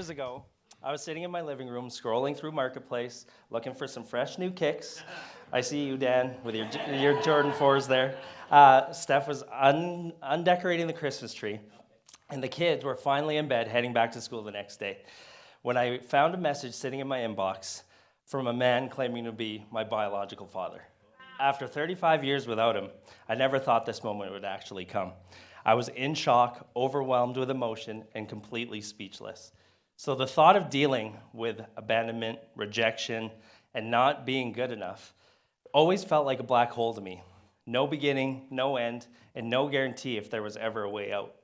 years ago, I was sitting in my living room scrolling through Marketplace, looking for some fresh new kicks. I see you, Dan, with your Jordan 4s there. Steph was undecorating the Christmas tree, and the kids were finally in bed, heading back to school the next day, when I found a message sitting in my inbox from a man claiming to be my biological father. After 35 years without him, I never thought this moment would actually come. I was in shock, overwhelmed with emotion, and completely speechless. So the thought of dealing with abandonment, rejection, and not being good enough always felt like a black hole to me. No beginning, no end, and no guarantee if there was ever a way out.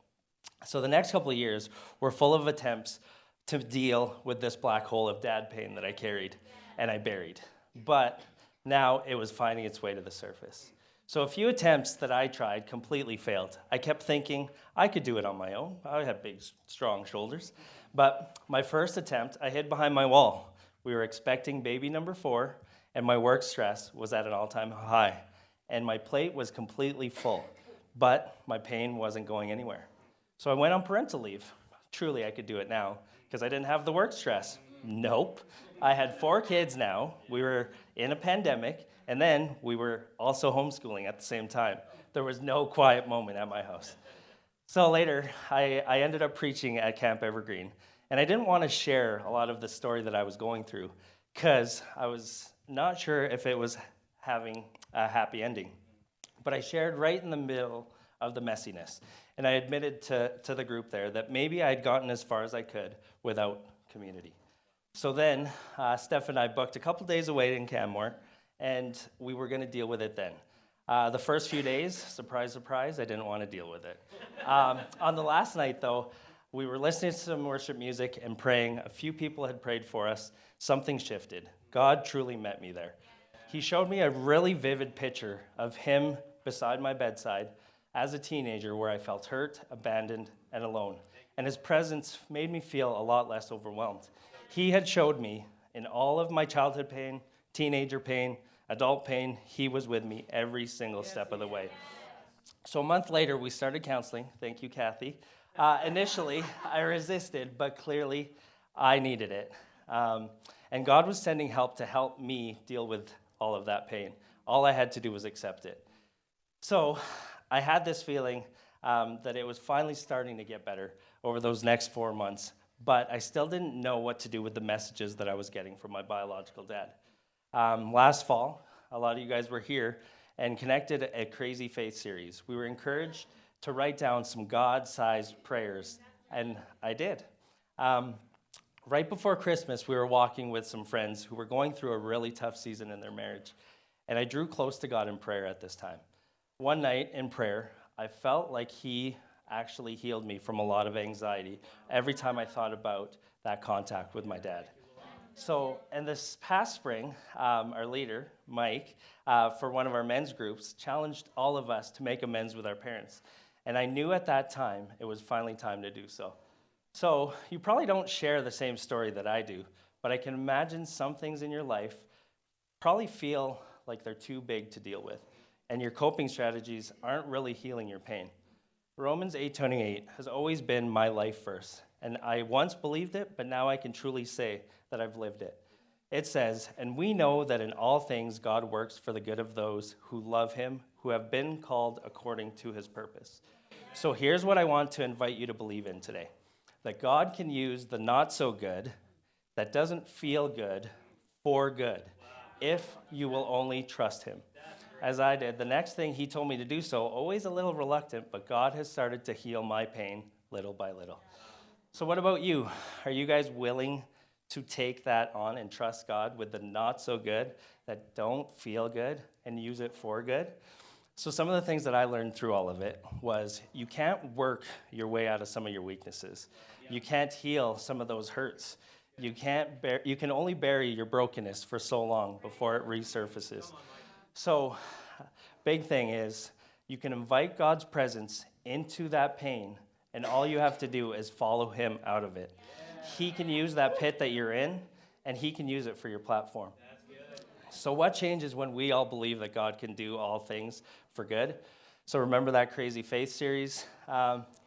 So the next couple of years were full of attempts to deal with this black hole of dad pain that I carried and I buried. But now it was finding its way to the surface. So a few attempts that I tried completely failed. I kept thinking I could do it on my own. I had big, strong shoulders. But my first attempt, I hid behind my wall. We were expecting baby number 4, and my work stress was at an all-time high. And my plate was completely full, but my pain wasn't going anywhere. So I went on parental leave. Truly, I could do it now, because I didn't have the work stress. Nope. I had 4 kids now. We were in a pandemic, and then we were also homeschooling at the same time. There was no quiet moment at my house. So later, I ended up preaching at Camp Evergreen, and I didn't want to share a lot of the story that I was going through, because I was not sure if it was having a happy ending. But I shared right in the middle of the messiness, and I admitted to the group there that maybe I had gotten as far as I could without community. So then, Steph and I booked a couple days away in Canmore, and we were going to deal with it then. The first few days, surprise, surprise, I didn't want to deal with it. On the last night, though, we were listening to some worship music and praying. A few people had prayed for us. Something shifted. God truly met me there. He showed me a really vivid picture of him beside my bedside as a teenager, where I felt hurt, abandoned, and alone. And his presence made me feel a lot less overwhelmed. He had showed me in all of my childhood pain, teenager pain, adult pain, he was with me every single step of the way. So a month later, we started counseling. Thank you, Kathy. Initially, I resisted, but clearly I needed it. And God was sending help to help me deal with all of that pain. All I had to do was accept it. So I had this feeling that it was finally starting to get better over those next 4 months, but I still didn't know what to do with the messages that I was getting from my biological dad. Last fall, a lot of you guys were here and connected a Crazy Faith series. We were encouraged to write down some God-sized prayers, and I did. Right before Christmas, we were walking with some friends who were going through a really tough season in their marriage, and I drew close to God in prayer at this time. One night in prayer, I felt like he actually healed me from a lot of anxiety every time I thought about that contact with my dad. So, and this past spring, our leader, Mike, for one of our men's groups, challenged all of us to make amends with our parents. And I knew at that time it was finally time to do so. So, you probably don't share the same story that I do, but I can imagine some things in your life probably feel like they're too big to deal with, and your coping strategies aren't really healing your pain. Romans 8:28 has always been my life verse, and I once believed it, but now I can truly say that I've lived it. It says, "And we know that in all things God works for the good of those who love him, who have been called according to his purpose." So here's what I want to invite you to believe in today, that God can use the not so good, that doesn't feel good, for good, if you will only trust him. As I did, the next thing he told me to do so, always a little reluctant, but God has started to heal my pain little by little. So what about you? Are you guys willing to take that on and trust God with the not so good that don't feel good and use it for good? So some of the things that I learned through all of it was you can't work your way out of some of your weaknesses. You can't heal some of those hurts. You can only bury your brokenness for so long before it resurfaces. So, big thing is, you can invite God's presence into that pain, and all you have to do is follow him out of it. He can use that pit that you're in, and he can use it for your platform. So what changes when we all believe that God can do all things for good? So remember that Crazy Faith series?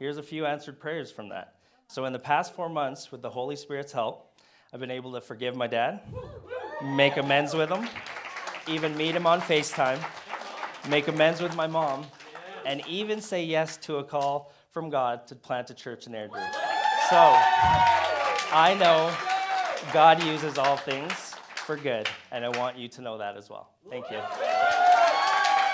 Here's a few answered prayers from that. So in the past 4 months, with the Holy Spirit's help, I've been able to forgive my dad, make amends with him, even meet him on FaceTime, make amends with my mom, and even say yes to a call from God to plant a church in Airdrie. So I know God uses all things for good, and I want you to know that as well. Thank you.